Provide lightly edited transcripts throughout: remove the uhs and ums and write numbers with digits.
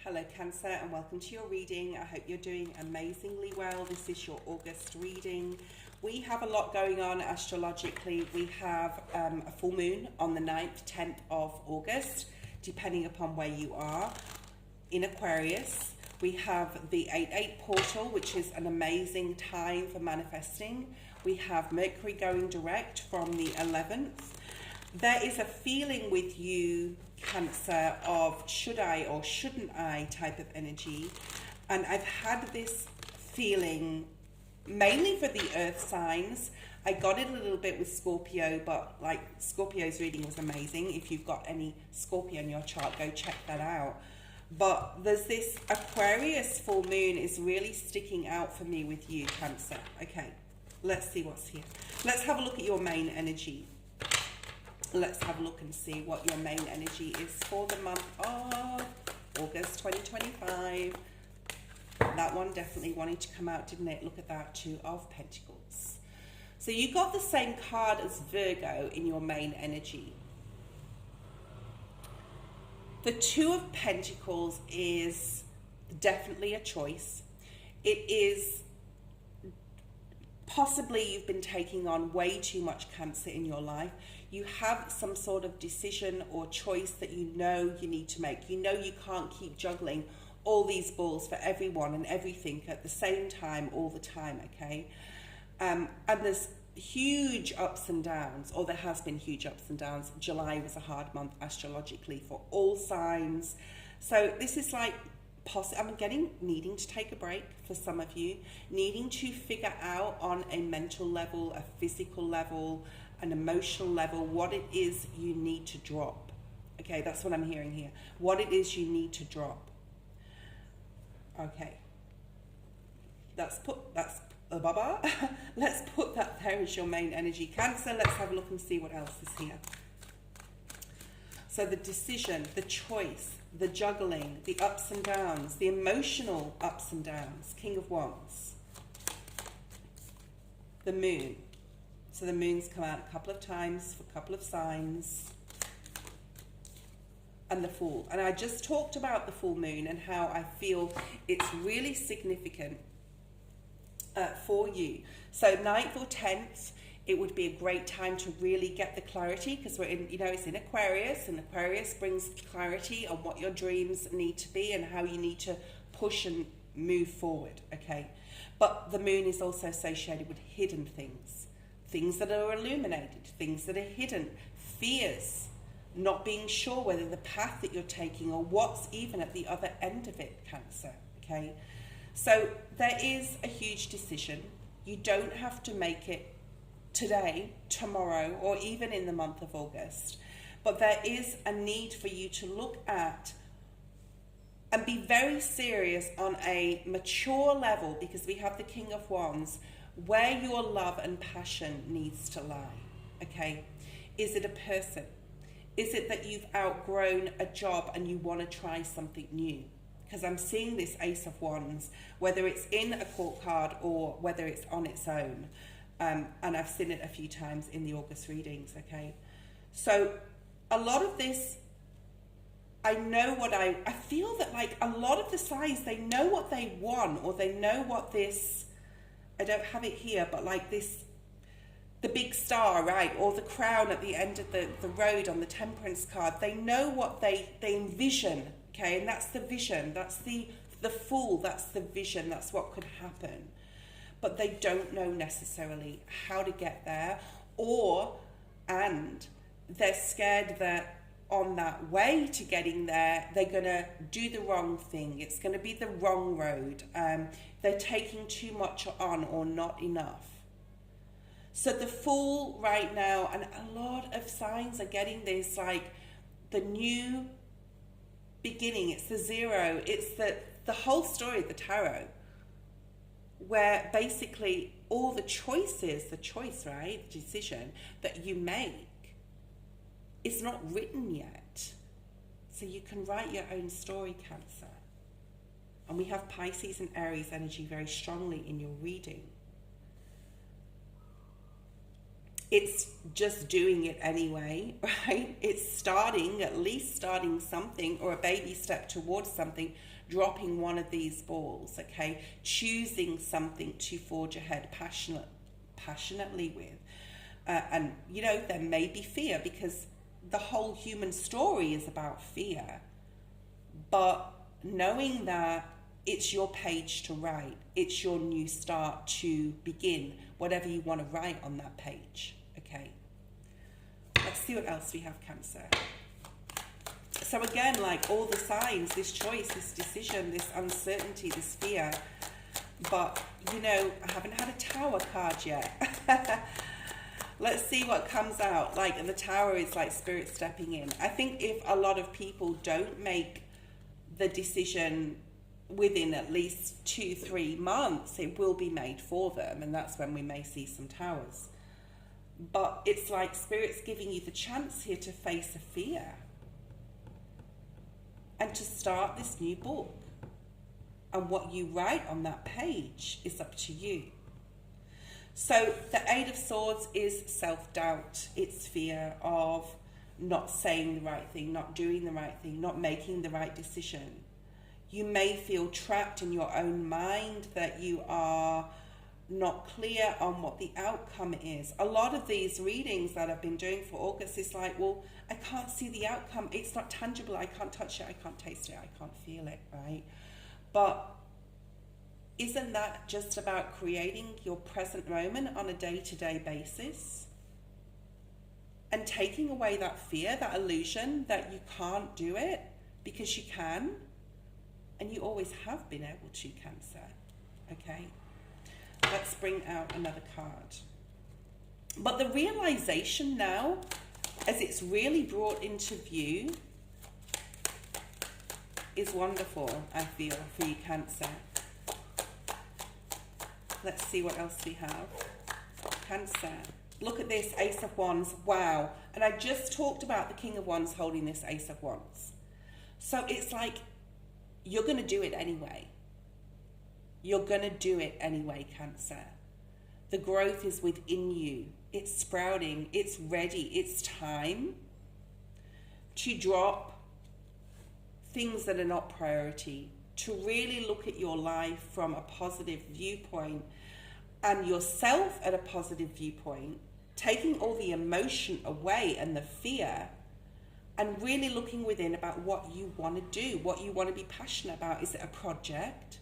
Hello Cancer, and welcome to your reading. I hope you're doing amazingly well. This is your August reading. We have a lot going on astrologically. We have a full moon on the 9th, 10th of August, depending upon where you are, in Aquarius. We have the 8-8 portal, which is an amazing time for manifesting. We have Mercury going direct from the 11th. There is a feeling with you, Cancer, of should I or shouldn't I type of energy. And I've had this feeling mainly for the earth signs. I got it a little bit with Scorpio, but like Scorpio's reading was amazing. If you've got any Scorpio in your chart, go check that out. But there's this Aquarius full moon is really sticking out for me with you, Cancer. Okay, let's see what's here. Let's have a look at your main energy. Let's have a look and see what your main energy is for the month of August 2025. That one definitely wanted to come out, didn't it? Look at that, Two of Pentacles. So you got the same card as Virgo in your main energy. The Two of Pentacles is definitely a choice. It is possibly you've been taking on way too much, Cancer, in your life. You have some sort of decision or choice that you know you need to make. You know you can't keep juggling all these balls for everyone and everything at the same time all the time, okay? And there's huge ups and downs, or there has been huge ups and downs. July was a hard month astrologically for all signs. So this is like I'm needing to take a break for some of you, needing to figure out on a mental level, a physical level, an emotional level, what it is you need to drop. Okay, that's what I'm hearing here. What it is you need to drop. Okay. Let's put that there as your main energy, Cancer. Let's have a look and see what else is here. So the decision, the choice, the juggling, the ups and downs, the emotional ups and downs, King of Wands. The moon. So the moon's come out a couple of times for a couple of signs. And the Fool. And I just talked about the full moon and how I feel it's really significant for you. So 9th or 10th, it would be a great time to really get the clarity, because we're in, it's in Aquarius, and Aquarius brings clarity on what your dreams need to be and how you need to push and move forward, okay? But the moon is also associated with hidden things, things that are illuminated, things that are hidden, fears, not being sure whether the path that you're taking or what's even at the other end of it, Cancer, okay? So there is a huge decision. You don't have to make it today, tomorrow, or even in the month of August. But there is a need for you to look at and be very serious on a mature level, because we have the King of Wands, where your love and passion needs to lie, okay? Is it a person? Is it that you've outgrown a job and you want to try something new? Because I'm seeing this Ace of Wands, whether it's in a court card or whether it's on its own. And I've seen it a few times in the August readings, okay? So a lot of this, I feel that like a lot of the signs, they know what they want, or they know what this, I don't have it here, but like this, the big star, right? Or the crown at the end of the road on the Temperance card. They know what they envision, okay? And that's the vision. That's the Fool. That's the vision. That's what could happen. But they don't know necessarily how to get there, and they're scared that on that way to getting there, they're going to do the wrong thing. It's going to be the wrong road. They're taking too much on or not enough. So the Fool right now, and a lot of signs are getting this, like the new beginning. It's the zero. It's the whole story of the tarot, where basically all the choice, right, decision that you make is not written yet. So you can write your own story, Cancer. And we have Pisces and Aries energy very strongly in your reading. it's just doing it anyway, right? It's starting, at least starting something, or a baby step towards something, dropping one of these balls, okay? Choosing something to forge ahead passionately with. And, you know, there may be fear, because the whole human story is about fear. But knowing that it's your page to write, it's your new start to begin, whatever you want to write on that page, okay? Let's see what else we have, Cancer. So again, like all the signs, this choice, this decision, this uncertainty, this fear. But, you know, I haven't had a Tower card yet. Let's see what comes out. Like, the Tower is like Spirit stepping in. I think if a lot of people don't make the decision within at least 2-3 months, it will be made for them, and that's when we may see some Towers. But it's like Spirit's giving you the chance here to face a fear and to start this new book. And what you write on that page is up to you. So the Eight of Swords is self-doubt. It's fear of not saying the right thing, not doing the right thing, not making the right decision. You may feel trapped in your own mind, that you are not clear on what the outcome is. A lot of these readings that I've been doing for August is like, well, I can't see the outcome. It's not tangible. I can't touch it. I can't taste it. I can't feel it, right? But isn't that just about creating your present moment on a day-to-day basis? And taking away that fear, that illusion that you can't do it, because you can. And you always have been able to, Cancer. Okay? Let's bring out another card. But the realization now, as it's really brought into view, is wonderful, I feel, for you, Cancer. Let's see what else we have. Cancer. Look at this, Ace of Wands. Wow. And I just talked about the King of Wands holding this Ace of Wands. So it's like, you're going to do it anyway. You're going to do it anyway, Cancer. The growth is within you. It's sprouting. It's ready. It's time to drop things that are not priority, to really look at your life from a positive viewpoint and yourself at a positive viewpoint, taking all the emotion away and the fear, and really looking within about what you want to do, what you want to be passionate about. Is it a project?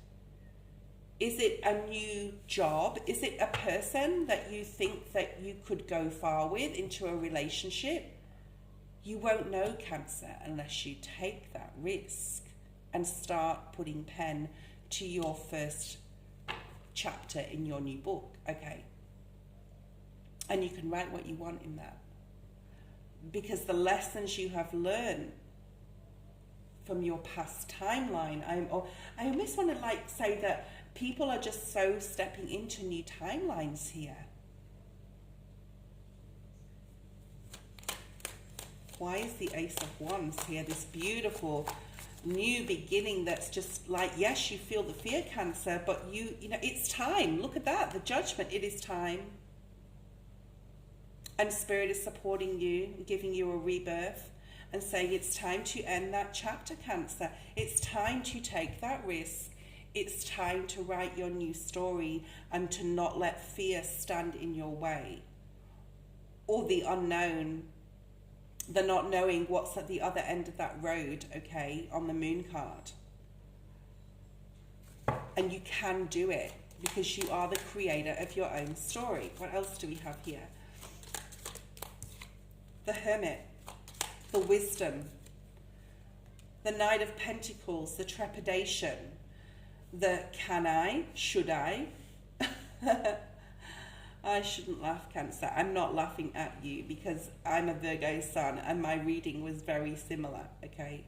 Is it a new job? Is it a person that you think that you could go far with into a relationship? You won't know, Cancer, unless you take that risk and start putting pen to your first chapter in your new book, okay? And you can write what you want in that. Because the lessons you have learned from your past timeline, I almost want to like say that people are just so stepping into new timelines here. Why is the Ace of Wands here? This beautiful new beginning that's just like, yes, you feel the fear, Cancer, but you know, it's time. Look at that, the Judgment. It is time. And Spirit is supporting you, giving you a rebirth, and saying it's time to end that chapter, Cancer. It's time to take that risk. It's time to write your new story and to not let fear stand in your way. Or the unknown, the not knowing what's at the other end of that road, okay, on the Moon card. And you can do it because you are the creator of your own story. What else do we have here? The Hermit, the Wisdom, the Knight of Pentacles, the trepidation, the can I, should I? I shouldn't laugh, Cancer. I'm not laughing at you because I'm a Virgo sun and my reading was very similar, okay?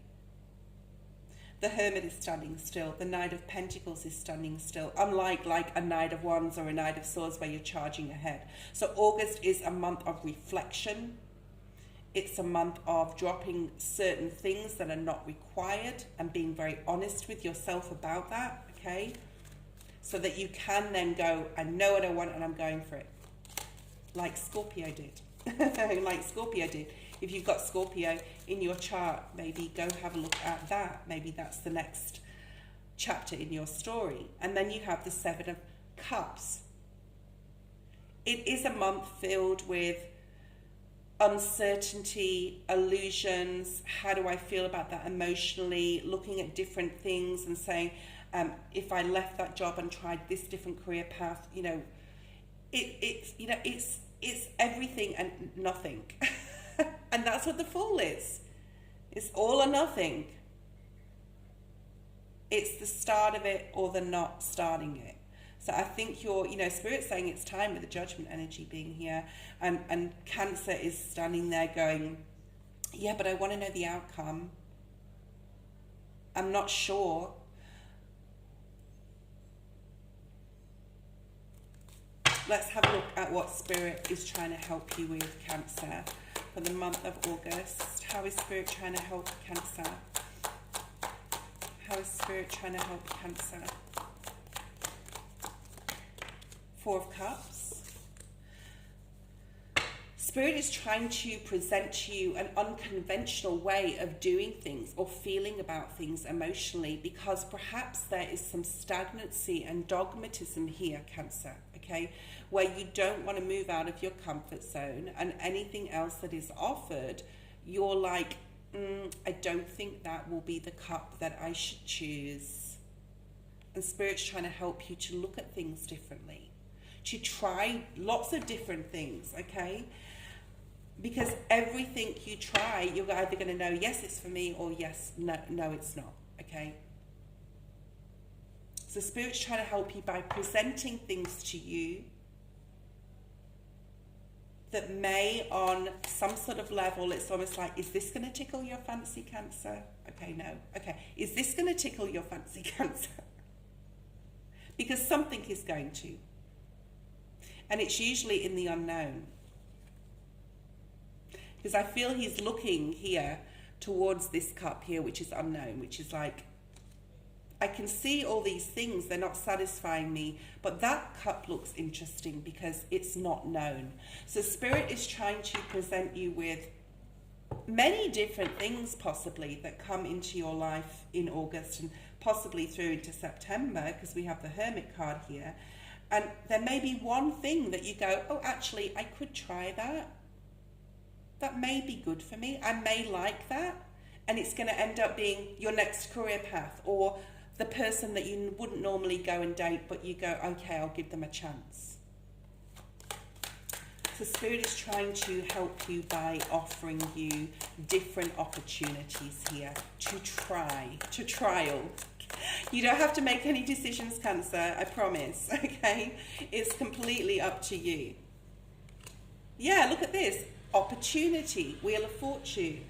The Hermit is standing still. The Knight of Pentacles is standing still. Unlike like a Knight of Wands or a Knight of Swords where you're charging ahead. So August is a month of reflection. It's a month of dropping certain things that are not required and being very honest with yourself about that, okay? So that you can then go, I know what I want and I'm going for it. like Scorpio did. Like Scorpio did. If you've got Scorpio in your chart, maybe go have a look at that. Maybe that's the next chapter in your story. And then you have the Seven of Cups. It is a month filled with uncertainty, illusions. How do I feel about that emotionally? Looking at different things and saying, if I left that job and tried this different career path, you know, it's everything and nothing. And that's what the Fool is. It's all or nothing. It's the start of it or the not starting it. So I think you're, you know, Spirit's saying it's time with the Judgment energy being here. And Cancer is standing there going, yeah, but I want to know the outcome. I'm not sure. Let's have a look at what Spirit is trying to help you with, Cancer, for the month of August. How is Spirit trying to help Cancer? How is Spirit trying to help Cancer? Four of Cups. Spirit is trying to present to you an unconventional way of doing things or feeling about things emotionally, because perhaps there is some stagnancy and dogmatism here, Cancer, okay, where you don't want to move out of your comfort zone, and anything else that is offered, you're like, I don't think that will be the cup that I should choose. And Spirit's trying to help you to look at things differently, to try lots of different things, okay? Because everything you try, you're either going to know, yes, it's for me, or yes, no, it's not, okay? So Spirit's trying to help you by presenting things to you that may, on some sort of level, it's almost like, is this going to tickle your fancy, Cancer? Okay, no. Okay, is this going to tickle your fancy, Cancer? Because something is going to. And it's usually in the unknown. Because I feel he's looking here towards this cup here, which is unknown, which is like, I can see all these things, they're not satisfying me, but that cup looks interesting because it's not known. So Spirit is trying to present you with many different things possibly that come into your life in August and possibly through into September, because we have the Hermit card here. And there may be one thing that you go, oh, actually, I could try that. That may be good for me. I may like that. And it's going to end up being your next career path, or the person that you wouldn't normally go and date, but you go, okay, I'll give them a chance. So Spirit is trying to help you by offering you different opportunities here to trial. You don't have to make any decisions, Cancer, I promise, okay? It's completely up to you. Yeah, look at this. Opportunity, Wheel of Fortune.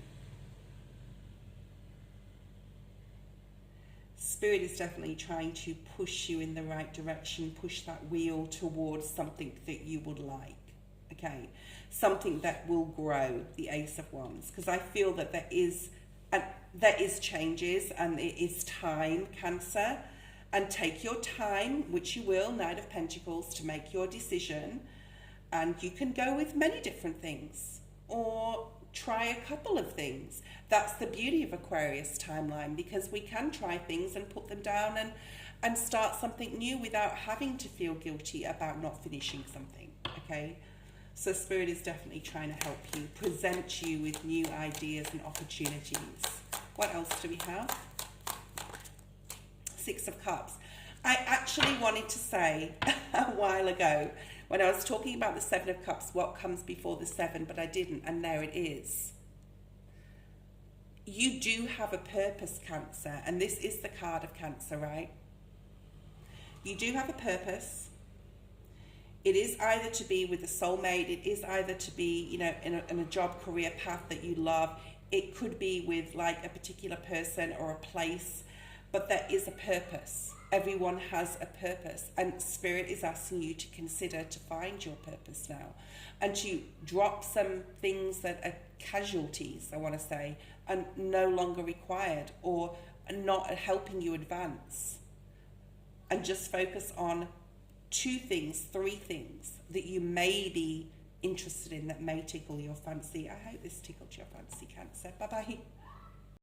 Spirit is definitely trying to push you in the right direction, push that wheel towards something that you would like, okay? Something that will grow, the Ace of Wands, because I feel that there is changes and it is time, Cancer, and take your time, which you will, Knight of Pentacles, to make your decision, and you can go with many different things or try a couple of things. That's the beauty of Aquarius timeline, because we can try things and put them down and start something new without having to feel guilty about not finishing something, okay? So Spirit is definitely trying to help you, present you with new ideas and opportunities. What else do we have? Six of Cups. I actually wanted to say a while ago, when I was talking about the Seven of Cups, what comes before the seven, but I didn't, and there it is. You do have a purpose, Cancer, and this is the card of Cancer, right? You do have a purpose. It is either to be with a soulmate, it is either to be, you know, in a job career path that you love. It could be with like a particular person or a place, but there is a purpose. Everyone has a purpose, and Spirit is asking you to consider to find your purpose now, and to drop some things that are casualties, I want to say, and no longer required or not helping you advance, and just focus on two things, three things that you may be interested in that may tickle your fancy. I hope this tickled your fancy, Cancer. Bye bye.